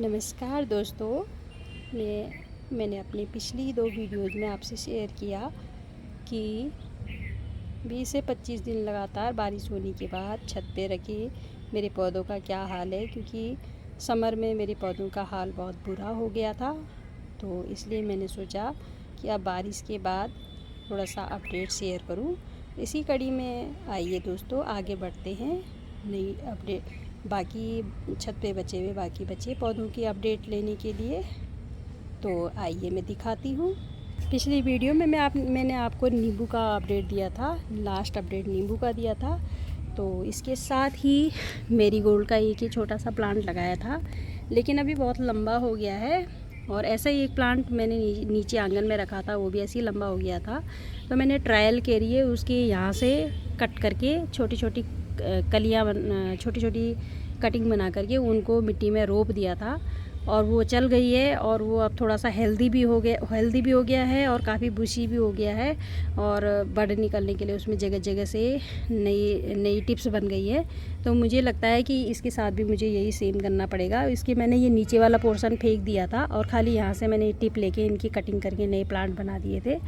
नमस्कार दोस्तों। मैंने अपनी पिछली 2 वीडियोज़ में आपसे शेयर किया कि 20 से 25 दिन लगातार बारिश होने के बाद छत पे रखे मेरे पौधों का क्या हाल है, क्योंकि समर में मेरे पौधों का हाल बहुत बुरा हो गया था। तो इसलिए मैंने सोचा कि अब बारिश के बाद थोड़ा सा अपडेट शेयर करूं। इसी कड़ी में आइए दोस्तों आगे बढ़ते हैं। नई अपडेट बाकी छत पे बचे हुए बाकी बचे पौधों की अपडेट लेने के लिए। तो आइए मैं दिखाती हूँ। पिछली वीडियो में मैंने आपको नींबू का अपडेट दिया था, लास्ट अपडेट नींबू का दिया था। तो इसके साथ ही मेरीगोल्ड का एक ही छोटा सा प्लांट लगाया था, लेकिन अभी बहुत लंबा हो गया है। और ऐसा ही एक प्लांट मैंने नीचे आंगन में रखा था, वो भी ऐसे ही लंबा हो गया था। तो मैंने ट्रायल के लिए उसके यहाँ से कट करके छोटी छोटी कलियाँ छोटी छोटी कटिंग बना करके उनको मिट्टी में रोप दिया था, और वो चल गई है। और वो अब थोड़ा सा हेल्दी भी हो गया है और काफ़ी बुशी भी हो गया है। और बड़ निकलने के लिए उसमें जगह जगह से नई टिप्स बन गई है। तो मुझे लगता है कि इसके साथ भी मुझे यही सेम करना पड़ेगा। इसके मैंने ये नीचे वाला पोर्शन फेंक दिया था और खाली यहाँ से मैंने टिप लेके इनकी कटिंग करके नए प्लांट बना दिए थे।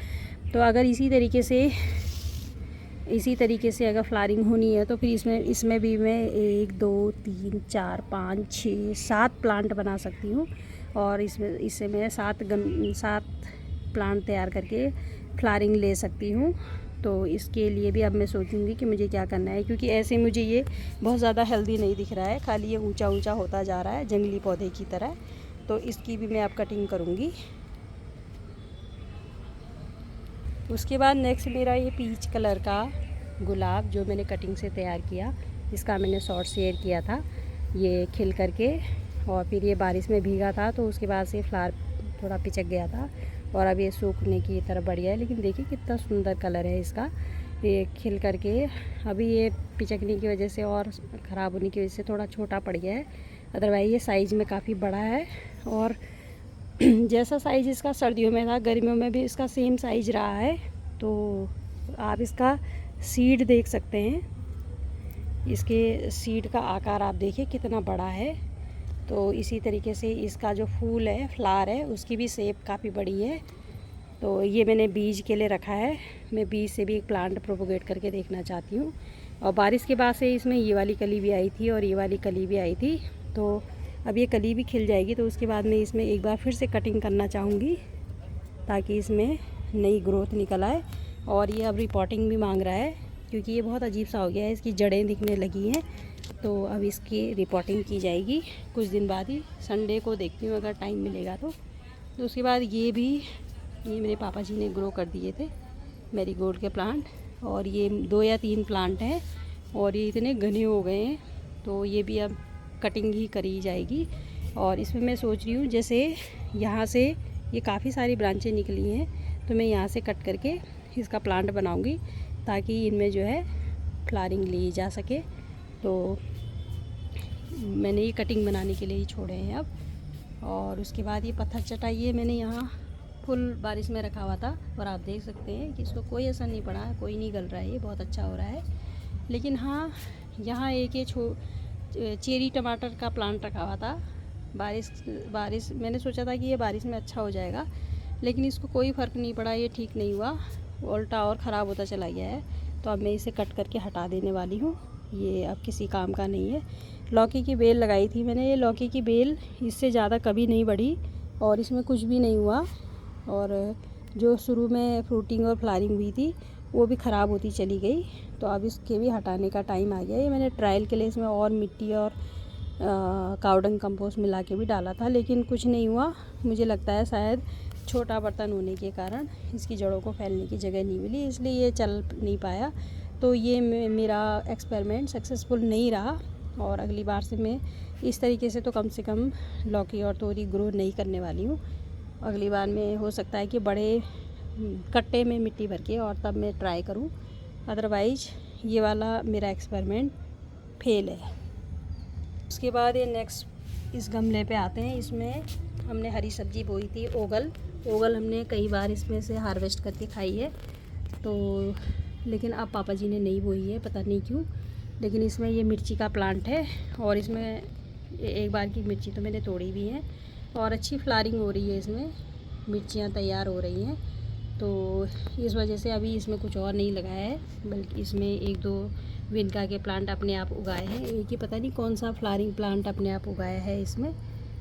तो अगर इसी तरीके से अगर फ्लावरिंग होनी है तो फिर इसमें भी मैं 1 2 3 4 5 6 7 प्लांट बना सकती हूँ। और इससे मैं 7 प्लांट तैयार करके फ्लावरिंग ले सकती हूँ। तो इसके लिए भी अब मैं सोचूंगी कि मुझे क्या करना है, क्योंकि ऐसे मुझे ये बहुत ज़्यादा हेल्दी नहीं दिख रहा है, खाली ये ऊंचा ऊंचा होता जा रहा है जंगली पौधे की तरह। तो इसकी भी मैं अब कटिंग करूँगी। उसके बाद नेक्स्ट मेरा ये पीच कलर का गुलाब जो मैंने कटिंग से तैयार किया, इसका मैंने शॉर्ट शेयर किया था। ये खिल करके और फिर ये बारिश में भीगा था, तो उसके बाद से फ्लावर थोड़ा पिचक गया था और अब ये सूखने की तरफ बढ़ गया है। लेकिन देखिए कितना सुंदर कलर है इसका। ये खिल करके अभी ये पिचकने की वजह से और ख़राब होने की वजह से थोड़ा छोटा पड़ गया है, अदरवाइज़ ये साइज़ में काफ़ी बड़ा है। और जैसा साइज़ इसका सर्दियों में था, गर्मियों में भी इसका सेम साइज़ रहा है। तो आप इसका सीड देख सकते हैं, इसके सीड का आकार आप देखिए कितना बड़ा है। तो इसी तरीके से इसका जो फूल है, फ्लावर है, उसकी भी शेप काफ़ी बड़ी है। तो ये मैंने बीज के लिए रखा है, मैं बीज से भी एक प्लांट प्रोपोगेट करके देखना चाहती हूँ। और बारिश के बाद से इसमें ये वाली कली भी आई थी और ये वाली कली भी आई थी। तो अब ये कली भी खिल जाएगी, तो उसके बाद मैं इसमें एक बार फिर से कटिंग करना चाहूँगी ताकि इसमें नई ग्रोथ निकल आए। और ये अब रिपोर्टिंग भी मांग रहा है, क्योंकि ये बहुत अजीब सा हो गया है, इसकी जड़ें दिखने लगी हैं। तो अब इसकी रिपोर्टिंग की जाएगी कुछ दिन बाद ही, संडे को देखती हूँ अगर टाइम मिलेगा तो। उसके बाद ये मेरे पापा जी ने ग्रो कर दिए थे मैरीगोल्ड के प्लांट, और ये 2 या 3 प्लांट हैं और ये इतने घने हो गए हैं। तो ये भी अब कटिंग ही करी जाएगी। और इसमें मैं सोच रही हूँ, जैसे यहाँ से ये काफ़ी सारी ब्रांचें निकली हैं, तो मैं यहाँ से कट करके इसका प्लांट बनाऊँगी ताकि इनमें जो है फ्लावरिंग ली जा सके। तो मैंने ये कटिंग बनाने के लिए ही छोड़े हैं अब। और उसके बाद ये पत्थर चटाई ये मैंने यहाँ फुल बारिश में रखा हुआ था, और आप देख सकते हैं कि इसको कोई असर नहीं पड़ा, कोई नहीं गल रहा है, ये बहुत अच्छा हो रहा है। लेकिन हाँ, यहाँ एक ये चेरी टमाटर का प्लांट रखा हुआ था। बारिश मैंने सोचा था कि ये बारिश में अच्छा हो जाएगा, लेकिन इसको कोई फ़र्क नहीं पड़ा, ये ठीक नहीं हुआ, उल्टा और ख़राब होता चला गया है। तो अब मैं इसे कट करके हटा देने वाली हूँ, ये अब किसी काम का नहीं है। लौकी की बेल लगाई थी मैंने, ये लौकी की बेल इससे ज़्यादा कभी नहीं बढ़ी और इसमें कुछ भी नहीं हुआ। और जो शुरू में फ्रूटिंग और फ्लावरिंग हुई थी वो भी ख़राब होती चली गई। तो अब इसके भी हटाने का टाइम आ गया। ये मैंने ट्रायल के लिए इसमें और मिट्टी और काउडंग कंपोस्ट मिला के भी डाला था, लेकिन कुछ नहीं हुआ। मुझे लगता है शायद छोटा बर्तन होने के कारण इसकी जड़ों को फैलने की जगह नहीं मिली, इसलिए ये चल नहीं पाया। तो ये मेरा एक्सपेरिमेंट सक्सेसफुल नहीं रहा, और अगली बार से मैं इस तरीके से तो कम से कम लौकी और तोरी ग्रो नहीं करने वाली हूँ। अगली बार में हो सकता है कि बड़े कट्टे में मिट्टी भर के और तब मैं ट्राई करूँ, अदरवाइज ये वाला मेरा एक्सपेरिमेंट फेल है। उसके बाद ये नेक्स्ट इस गमले पे आते हैं। इसमें हमने हरी सब्जी बोई थी, ओगल हमने कई बार इसमें से हार्वेस्ट करके खाई है। तो लेकिन अब पापा जी ने नहीं बोई है, पता नहीं क्यों। लेकिन इसमें ये मिर्ची का प्लांट है और इसमें एक बार की मिर्ची तो मैंने तोड़ी भी है और अच्छी फ्लावरिंग हो रही है, इसमें मिर्चियाँ तैयार हो रही हैं। तो इस वजह से अभी इसमें कुछ और नहीं लगाया है, बल्कि इसमें 1-2 विनका के प्लांट अपने आप उगाए हैं। एक ही पता नहीं कौन सा फ्लावरिंग प्लांट अपने आप उगाया है इसमें,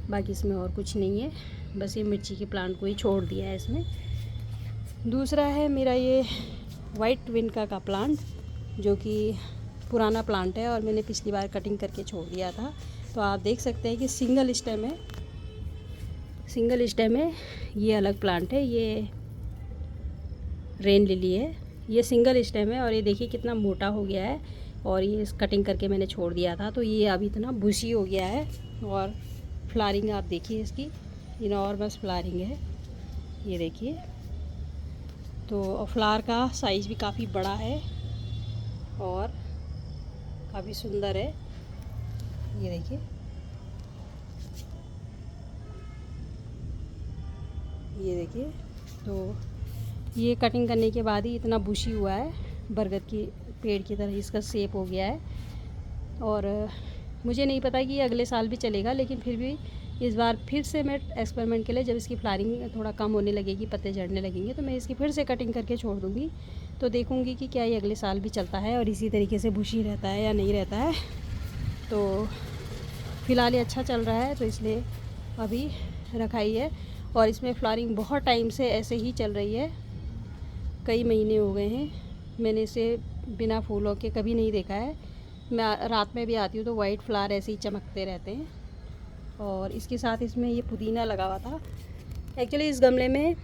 बाकी इसमें और कुछ नहीं है। बस ये मिर्ची के प्लांट को ही छोड़ दिया है इसमें। दूसरा है मेरा ये वाइट विनका का प्लांट, जो कि पुराना प्लांट है और मैंने पिछली बार कटिंग करके छोड़ दिया था। तो आप देख सकते हैं कि सिंगल स्टेम है। ये अलग प्लांट है, ये रेन लिली है। ये सिंगल स्टेम है और ये देखिए कितना मोटा हो गया है, और ये कटिंग करके मैंने छोड़ दिया था। तो ये अभी इतना बुशी हो गया है और फ्लावरिंग आप देखिए इसकी, इनॉर्मस फ्लावरिंग है, ये देखिए। तो फ्लावर का साइज़ भी काफ़ी बड़ा है और काफ़ी सुंदर है, ये देखिए। ये देखिए, तो ये कटिंग करने के बाद ही इतना बुशी हुआ है, बरगद की पेड़ की तरह इसका शेप हो गया है। और मुझे नहीं पता कि ये अगले साल भी चलेगा, लेकिन फिर भी इस बार फिर से मैं एक्सपेरिमेंट के लिए, जब इसकी फ्लावरिंग थोड़ा कम होने लगेगी, पत्ते झड़ने लगेंगे, तो मैं इसकी फिर से कटिंग करके छोड़ दूँगी। तो देखूँगी कि क्या ये अगले साल भी चलता है और इसी तरीके से बुशी रहता है या नहीं रहता है। तो फ़िलहाल ये अच्छा चल रहा है, तो इसलिए अभी रखा ही है। और इसमें फ्लावरिंग बहुत टाइम से ऐसे ही चल रही है, कई महीने हो गए हैं। मैंने इसे बिना फूलों के कभी नहीं देखा है। मैं रात में भी आती हूँ तो वाइट फ्लावर ऐसे ही चमकते रहते हैं। और इसके साथ इसमें ये पुदीना लगा हुआ था। एक्चुअली इस गमले में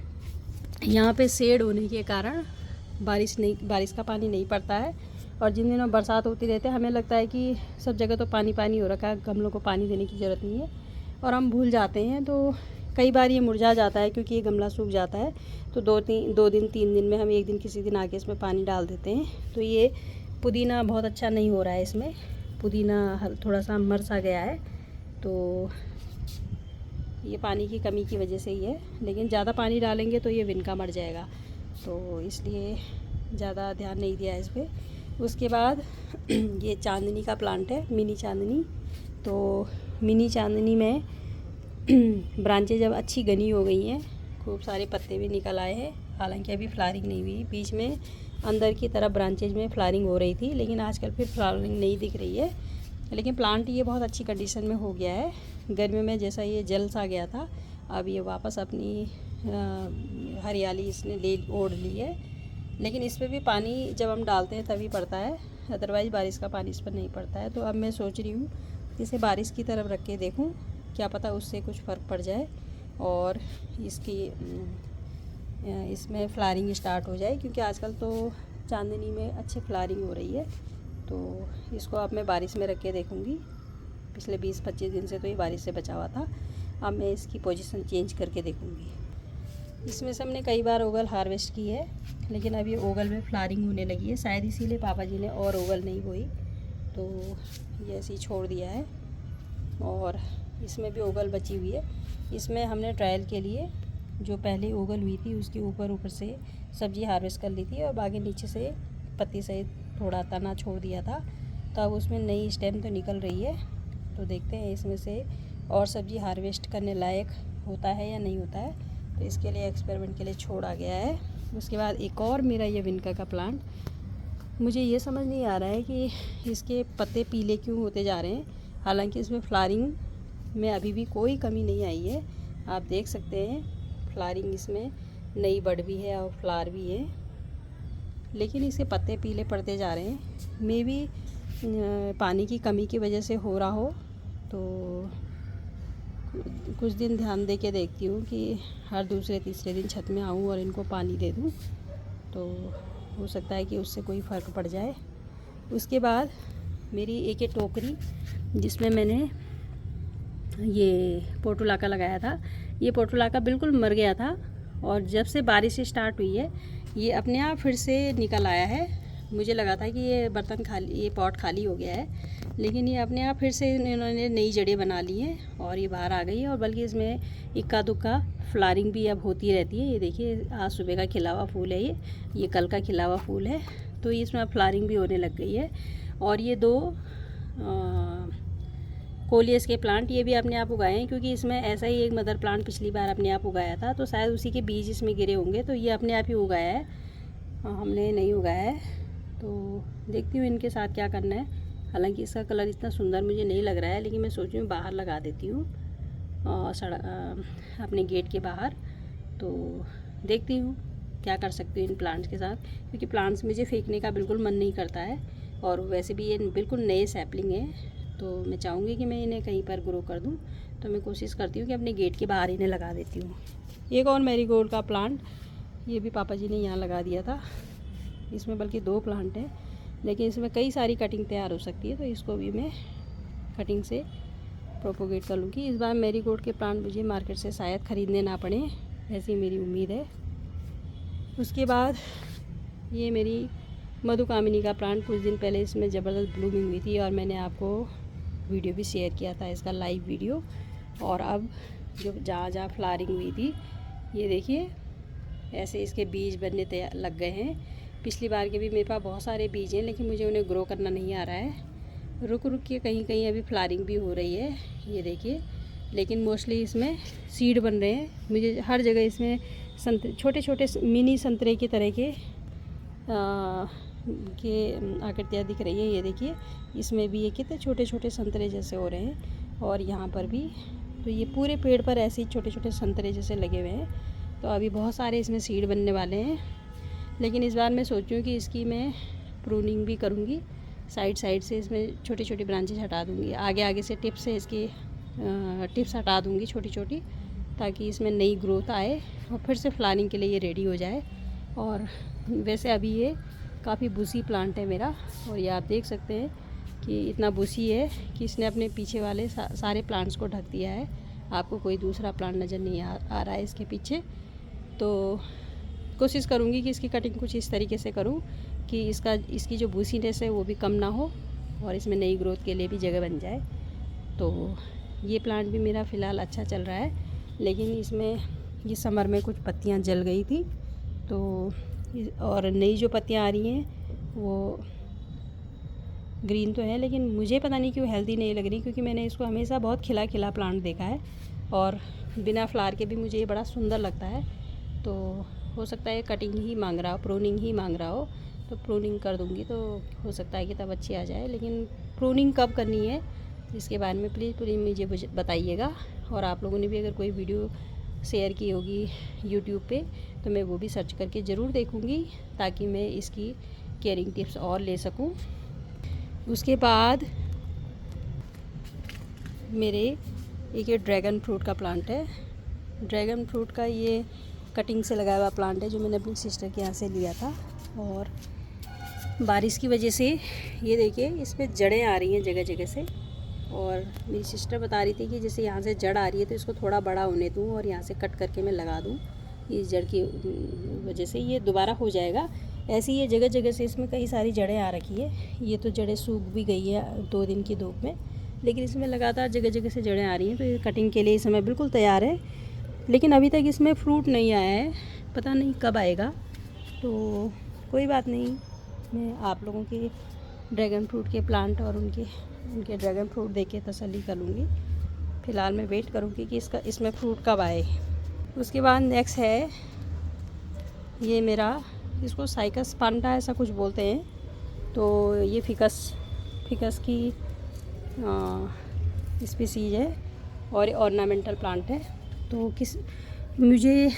यहाँ पे शेड होने के कारण बारिश का पानी नहीं पड़ता है, और जिन दिनों बरसात होती रहती है हमें लगता है कि सब जगह तो पानी हो रखा है, गमलों को पानी देने की ज़रूरत नहीं है, और हम भूल जाते हैं। तो कई बार ये मुरझा जाता है क्योंकि ये गमला सूख जाता है। तो 2-3 दिन में हम एक दिन किसी दिन आके इसमें पानी डाल देते हैं। तो ये पुदीना बहुत अच्छा नहीं हो रहा है, इसमें पुदीना थोड़ा सा मर सा गया है। तो ये पानी की कमी की वजह से ही है, लेकिन ज़्यादा पानी डालेंगे तो ये विनका मर जाएगा, तो इसलिए ज़्यादा ध्यान नहीं दिया इस पर। उसके बाद ये चांदनी का प्लांट है, मिनी चांदनी। तो मिनी चांदनी में ब्रांचेज अब अच्छी घनी हो गई हैं, खूब सारे पत्ते भी निकल आए हैं। हालांकि अभी फ्लावरिंग नहीं हुई, बीच में अंदर की तरफ ब्रांचेज में फ्लावरिंग हो रही थी, लेकिन आजकल फिर फ्लावरिंग नहीं दिख रही है। लेकिन प्लांट ये बहुत अच्छी कंडीशन में हो गया है। गर्मी में जैसा ये जल सा गया था, अब ये वापस अपनी हरियाली इसने ओढ़ ली है। लेकिन इस पर भी पानी जब हम डालते हैं तभी पड़ता है, अदरवाइज़ बारिश का पानी इस पर नहीं पड़ता है। तो अब मैं सोच रही हूँ इसे बारिश की तरफ रख के देखूँ, क्या पता उससे कुछ फ़र्क पड़ जाए और इसमें फ्लावरिंग स्टार्ट हो जाए, क्योंकि आजकल तो चांदनी में अच्छी फ्लावरिंग हो रही है। तो इसको अब मैं बारिश में रख के देखूँगी। पिछले 20-25 दिन से तो ये बारिश से बचा हुआ था, अब मैं इसकी पोजीशन चेंज करके देखूँगी। इसमें से हमने कई बार ओगल हार्वेस्ट की है, लेकिन अब ये ओगल में फ्लावरिंग होने लगी है, शायद इसीलिए पापा जी ने और ओगल नहीं बोई, तो ये ऐसे ही छोड़ दिया है। और इसमें भी ओगल बची हुई है। इसमें हमने ट्रायल के लिए जो पहले ओगल हुई थी उसके ऊपर से सब्ज़ी हार्वेस्ट कर ली थी, और बाकी नीचे से पत्ती से थोड़ा तना छोड़ दिया था। तो अब उसमें नई स्टेम तो निकल रही है, तो देखते हैं इसमें से और सब्ज़ी हार्वेस्ट करने लायक होता है या नहीं होता है। तो इसके लिए एक्सपेरिमेंट के लिए छोड़ा गया है। उसके बाद एक और मेरा ये विनका का प्लांट, मुझे ये समझ नहीं आ रहा है कि इसके पत्ते पीले क्यों होते जा रहे हैं। हालांकि इसमें फ्लावरिंग में अभी भी कोई कमी नहीं आई है, आप देख सकते हैं फ्लावरिंग इसमें नई बड भी है और फ्लावर भी है, लेकिन इसके पत्ते पीले पड़ते जा रहे हैं। मे बी पानी की कमी की वजह से हो रहा हो। तो कुछ दिन ध्यान दे के देखती हूँ कि हर दूसरे-तीसरे दिन छत में आऊँ और इनको पानी दे दूँ, तो हो सकता है कि उससे कोई फ़र्क पड़ जाए। उसके बाद मेरी एक टोकरी जिसमें मैंने ये पोर्टुलाका लगाया था, ये पोर्टुलाका बिल्कुल मर गया था, और जब से बारिश स्टार्ट हुई है ये अपने आप फिर से निकल आया है। मुझे लगा था कि ये पॉट खाली हो गया है, लेकिन ये अपने आप फिर से इन्होंने नई जड़ें बना ली हैं और ये बाहर आ गई है। और बल्कि इसमें इक्का दुक्का फ्लावरिंग भी अब होती रहती है। ये देखिए, आज सुबह का खिला हुआ फूल है, ये कल का खिला हुआ फूल है, तो इसमें अब फ्लावरिंग भी होने लग गई है। और ये 2 कोलियस के प्लांट, ये भी अपने आप उगाए हैं, क्योंकि इसमें ऐसा ही एक मदर प्लांट पिछली बार अपने आप उगाया था, तो शायद उसी के बीज इसमें गिरे होंगे, तो ये अपने आप ही उगाया है, हमने नहीं उगाया है। तो देखती हूँ इनके साथ क्या करना है। हालांकि इसका कलर इतना सुंदर मुझे नहीं लग रहा है, लेकिन मैं सोच रही हूँ बाहर लगा देती हूँ अपने गेट के बाहर। तो देखती हूँ क्या कर सकती हूँ इन प्लांट्स के साथ, क्योंकि प्लांट्स मुझे फेंकने का बिल्कुल मन नहीं करता है, और वैसे भी ये बिल्कुल नए सैपलिंग है, तो मैं चाहूँगी कि मैं इन्हें कहीं पर ग्रो कर दूँ। तो मैं कोशिश करती हूँ कि अपने गेट के बाहर इन्हें लगा देती हूँ। एक और मैरीगोल्ड का प्लांट, ये भी पापा जी ने यहाँ लगा दिया था। इसमें बल्कि 2 प्लांट हैं, लेकिन इसमें कई सारी कटिंग तैयार हो सकती है, तो इसको भी मैं कटिंग से प्रोपोगेट कर लूँगी। इस बार मैरीगोल्ड के प्लांट मुझे मार्केट से शायद ख़रीदने ना पड़े, ऐसी मेरी उम्मीद है। उसके बाद ये मेरी मधुकामिनी का प्लांट, कुछ दिन पहले इसमें ज़बरदस्त ब्लूमिंग हुई थी, और मैंने आपको वीडियो भी शेयर किया था, इसका लाइव वीडियो। और अब जो जहाँ जहाँ फ्लावरिंग हुई थी, ये देखिए ऐसे इसके बीज बनने तैयार लग गए हैं। पिछली बार के भी मेरे पास बहुत सारे बीज हैं, लेकिन मुझे उन्हें ग्रो करना नहीं आ रहा है। रुक रुक के कहीं कहीं अभी फ्लावरिंग भी हो रही है, ये देखिए, लेकिन मोस्टली इसमें सीड बन रहे हैं। मुझे हर जगह इसमें छोटे छोटे मिनी संतरे की तरह के आकृतियाँ दिख रही है। ये देखिए, इसमें भी ये कितने छोटे छोटे संतरे जैसे हो रहे हैं, और यहाँ पर भी। तो ये पूरे पेड़ पर ऐसे ही छोटे छोटे संतरे जैसे लगे हुए हैं। तो अभी बहुत सारे इसमें सीड बनने वाले हैं, लेकिन इस बार मैं सोच रही हूँ कि इसकी मैं प्रूनिंग भी करूँगी। साइड साइड से इसमें छोटी छोटी ब्रांचेज हटा दूँगी, आगे आगे से टिप्स से इसकी टिप्स हटा दूँगी छोटी छोटी, ताकि इसमें नई ग्रोथ आए और फिर से फ्लावरिंग के लिए ये रेडी हो जाए। और वैसे अभी ये काफ़ी बुशी प्लांट है मेरा, और ये आप देख सकते हैं कि इतना बुशी है कि इसने अपने पीछे वाले सारे प्लांट्स को ढक दिया है। आपको कोई दूसरा प्लांट नज़र नहीं आ रहा है इसके पीछे। तो कोशिश करूँगी कि इसकी कटिंग कुछ इस तरीके से करूँ कि इसकी जो बूसीनेस है वो भी कम ना हो, और इसमें नई ग्रोथ के लिए भी जगह बन जाए। तो ये प्लांट भी मेरा फ़िलहाल अच्छा चल रहा है, लेकिन इसमें ये समर में कुछ पत्तियाँ जल गई थी, तो और नई जो पत्तियाँ आ रही हैं वो ग्रीन तो है, लेकिन मुझे पता नहीं क्यों हेल्दी नहीं लग रही, क्योंकि मैंने इसको हमेशा बहुत खिला खिला प्लांट देखा है, और बिना फ्लावर के भी मुझे ये बड़ा सुंदर लगता है। तो हो सकता है कटिंग ही मांग रहा हो, प्रूनिंग ही मांग रहा हो, तो प्रूनिंग कर दूँगी, तो हो सकता है कि तब अच्छी आ जाए। लेकिन प्रूनिंग कब करनी है इसके बारे में प्लीज़ मुझे बताइएगा। और आप लोगों ने भी अगर कोई वीडियो शेयर की होगी यूट्यूब पे, तो मैं वो भी सर्च करके ज़रूर देखूँगी, ताकि मैं इसकी केयरिंग टिप्स और ले सकूँ। उसके बाद मेरे एक ये ड्रैगन फ्रूट का प्लांट है। ड्रैगन फ्रूट का ये कटिंग से लगाया हुआ प्लांट है, जो मैंने अपनी सिस्टर के यहाँ से लिया था, और बारिश की वजह से ये देखिए इसमें जड़ें आ रही हैं जगह जगह से। और मेरी सिस्टर बता रही थी कि जैसे यहाँ से जड़ आ रही है तो इसको थोड़ा बड़ा होने दूँ, और यहाँ से कट करके मैं लगा दूँ। इस जड़ की वजह से ये दोबारा हो जाएगा। ऐसी ये जगह जगह से इसमें कई सारी जड़ें आ रखी है। ये तो जड़ें सूख भी गई है 2 दिन की धूप में, लेकिन इसमें लगातार जगह जगह से जड़ें आ रही हैं। तो ये कटिंग के लिए इस समय बिल्कुल तैयार है, लेकिन अभी तक इसमें फ्रूट नहीं आया है, पता नहीं कब आएगा। तो कोई बात नहीं, मैं आप लोगों के ड्रैगन फ्रूट के प्लांट और उनके ड्रैगन फ्रूट देख के तसल्ली कर लूँगी। फ़िलहाल मैं वेट करूँगी कि इसमें फ्रूट कब आए। उसके बाद नेक्स्ट है ये मेरा, इसको साइकस पांडा ऐसा कुछ बोलते हैं। तो ये फिकस की स्पीसीज है, और ऑर्नामेंटल प्लांट है। तो मुझे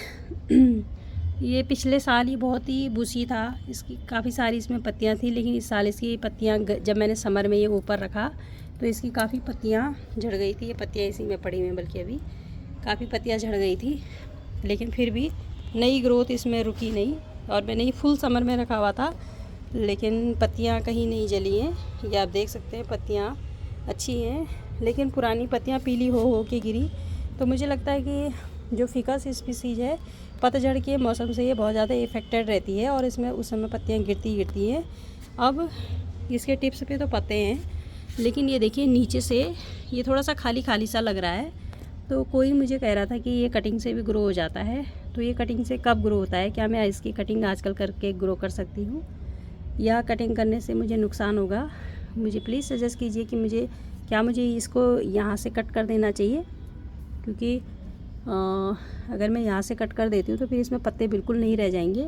ये पिछले साल ही बहुत ही बुशी था, इसकी काफ़ी सारी इसमें पत्तियां थी, लेकिन इस साल इसकी पत्तियां जब मैंने समर में ये ऊपर रखा तो इसकी काफ़ी पत्तियां झड़ गई थी। ये पत्तियां इसी में पड़ी हुई हैं, बल्कि अभी काफ़ी पत्तियां झड़ गई थी, लेकिन फिर भी नई ग्रोथ इसमें रुकी नहीं। और मैंने ये फुल समर में रखा हुआ था, लेकिन पत्तियां कहीं नहीं जली हैं। ये आप देख सकते हैं, पत्तियां अच्छी हैं, लेकिन पुरानी पत्तियां पीली हो के गिरी। तो मुझे लगता है कि जो फिकस स्पीसीज है, पतझड़ के मौसम से ये बहुत ज़्यादा इफ़ेक्टेड रहती है, और इसमें उस समय पत्तियां गिरती हैं। अब इसके टिप्स पे तो पत्ते हैं, लेकिन ये देखिए नीचे से ये थोड़ा सा खाली खाली सा लग रहा है। तो कोई मुझे कह रहा था कि ये कटिंग से भी ग्रो हो जाता है, तो ये कटिंग से कब ग्रो होता है? क्या मैं इसकी कटिंग आजकल करके ग्रो कर सकती हूँ, या कटिंग करने से मुझे नुकसान होगा? मुझे प्लीज़ सजेस्ट कीजिए कि मुझे क्या मुझे इसको यहाँ से कट कर देना चाहिए, क्योंकि अगर मैं यहाँ से कट कर देती हूँ तो फिर इसमें पत्ते बिल्कुल नहीं रह जाएंगे।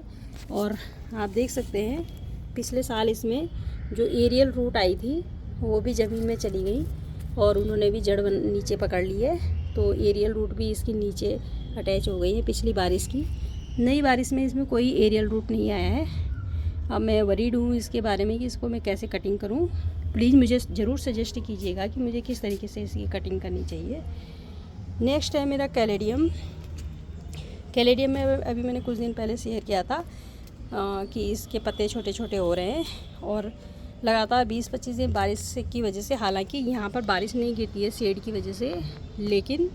और आप देख सकते हैं पिछले साल इसमें जो एरियल रूट आई थी वो भी ज़मीन में चली गई और उन्होंने भी जड़ नीचे पकड़ ली है। तो एरियल रूट भी इसकी नीचे अटैच हो गई है पिछली बारिश की। नई बारिश में इसमें कोई एरियल रूट नहीं आया है। अब मैं वरीड हूँ इसके बारे में कि इसको मैं कैसे कटिंग करूँ। प्लीज़ मुझे ज़रूर सजेस्ट कीजिएगा कि मुझे किस तरीके से इसकी कटिंग करनी चाहिए। नेक्स्ट है मेरा कैलेडियम। कैलेडियम में अभी मैंने कुछ दिन पहले शेयर किया था कि इसके पत्ते छोटे छोटे हो रहे हैं और लगातार 20-25 दिन बारिश की वजह से, हालांकि यहाँ पर बारिश नहीं गिरती है शेड की वजह से, लेकिन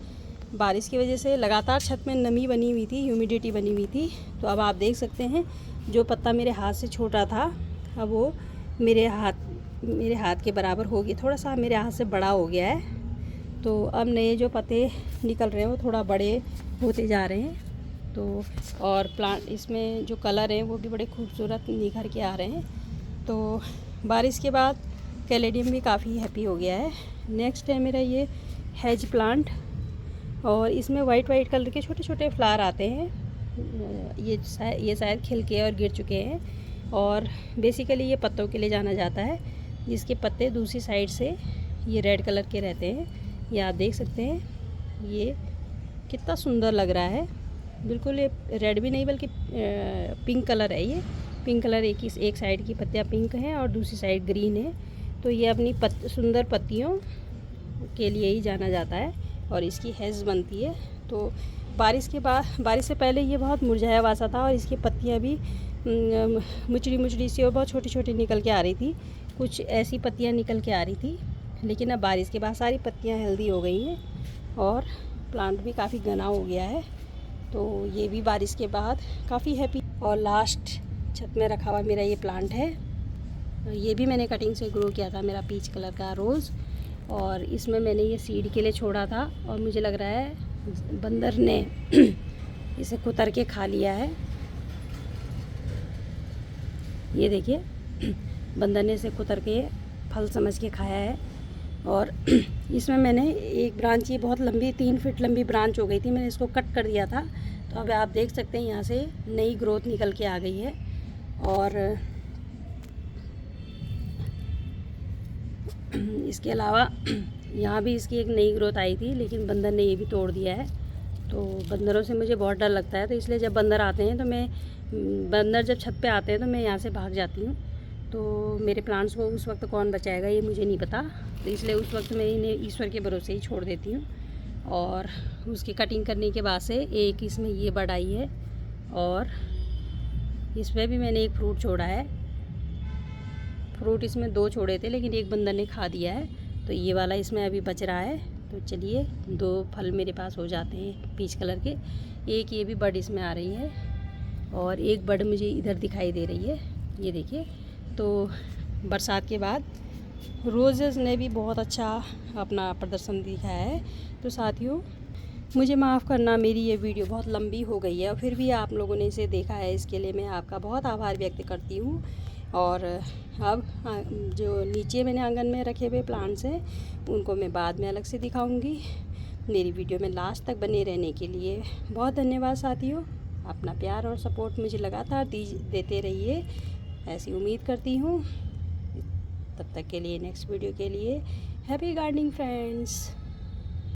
बारिश की वजह से लगातार छत में नमी बनी हुई थी, ह्यूमिडिटी बनी हुई थी। तो अब आप देख सकते हैं जो पत्ता मेरे हाथ से छोटा था अब वो मेरे हाथ के बराबर हो गया, थोड़ा सा मेरे हाथ से बड़ा हो गया है। तो अब नए जो पत्ते निकल रहे हैं वो थोड़ा बड़े होते जा रहे हैं। तो और प्लांट इसमें जो कलर हैं वो भी बड़े खूबसूरत निखर के आ रहे हैं। तो बारिश के बाद कैलेडियम भी काफ़ी हैप्पी हो गया है। नेक्स्ट है मेरा ये हेज प्लांट और इसमें वाइट कलर के छोटे छोटे फ्लावर आते हैं। ये शायद खिल के और गिर चुके हैं और बेसिकली ये पत्तों के लिए जाना जाता है। जिसके पत्ते दूसरी साइड से ये रेड कलर के रहते हैं। ये आप देख सकते हैं ये कितना सुंदर लग रहा है। बिल्कुल ये रेड भी नहीं बल्कि पिंक कलर है। ये पिंक कलर एक साइड की पत्तियाँ पिंक हैं और दूसरी साइड ग्रीन है। तो ये अपनी सुंदर पत्तियों के लिए ही जाना जाता है और इसकी हेज बनती है। तो बारिश से पहले ये बहुत मुरझाया हुआ सा था और इसकी पत्तियाँ भी मुचड़ी सी और बहुत छोटी छोटी निकल के आ रही थी। कुछ ऐसी पत्तियाँ निकल के आ रही थी, लेकिन अब बारिश के बाद सारी पत्तियाँ हेल्दी हो गई हैं और प्लांट भी काफ़ी घना हो गया है। तो ये भी बारिश के बाद काफ़ी हैप्पी। और लास्ट छत में रखा हुआ मेरा ये प्लांट है। ये भी मैंने कटिंग से ग्रो किया था, मेरा पीच कलर का रोज़। और इसमें मैंने ये सीड के लिए छोड़ा था और मुझे लग रहा है बंदर ने इसे कुतर के खा लिया है। ये देखिए बंदर ने इसे कुतर के फल समझ के खाया है। और इसमें मैंने एक ब्रांच, ये बहुत लंबी 3 फीट लंबी ब्रांच हो गई थी, मैंने इसको कट कर दिया था। तो अब आप देख सकते हैं यहाँ से नई ग्रोथ निकल के आ गई है। और इसके अलावा यहाँ भी इसकी एक नई ग्रोथ आई थी, लेकिन बंदर ने ये भी तोड़ दिया है। तो बंदरों से मुझे बहुत डर लगता है, तो इसलिए जब बंदर आते हैं तो बंदर जब छत पे आते हैं तो मैं यहाँ से भाग जाती हूँ। तो मेरे प्लांट्स को उस वक्त कौन बचाएगा ये मुझे नहीं पता, तो इसलिए उस वक्त मैं इन्हें ईश्वर के भरोसे ही छोड़ देती हूँ। और उसकी कटिंग करने के बाद से एक इसमें ये बड़ आई है और इसमें भी मैंने एक फ्रूट छोड़ा है। फ्रूट इसमें 2 छोड़े थे लेकिन एक बंदर ने खा दिया है, तो ये वाला इसमें अभी बच रहा है। तो चलिए 2 फल मेरे पास हो जाते हैं पीच कलर के। एक ये भी बड इसमें आ रही है और एक बड मुझे इधर दिखाई दे रही है, ये देखिए। तो बरसात के बाद रोज़ेज़ ने भी बहुत अच्छा अपना प्रदर्शन दिखाया है। तो साथियों मुझे माफ़ करना, मेरी ये वीडियो बहुत लंबी हो गई है और फिर भी आप लोगों ने इसे देखा है, इसके लिए मैं आपका बहुत आभार व्यक्त करती हूँ। और अब जो नीचे मैंने आंगन में रखे हुए प्लांट्स हैं उनको मैं बाद में अलग से दिखाऊंगी। मेरी वीडियो में लास्ट तक बने रहने के लिए बहुत धन्यवाद साथियों। अपना प्यार और सपोर्ट मुझे लगातार देते रहिए, ऐसी उम्मीद करती हूँ। तब तक के लिए नेक्स्ट वीडियो के लिए हैप्पी गार्डनिंग फ्रेंड्स।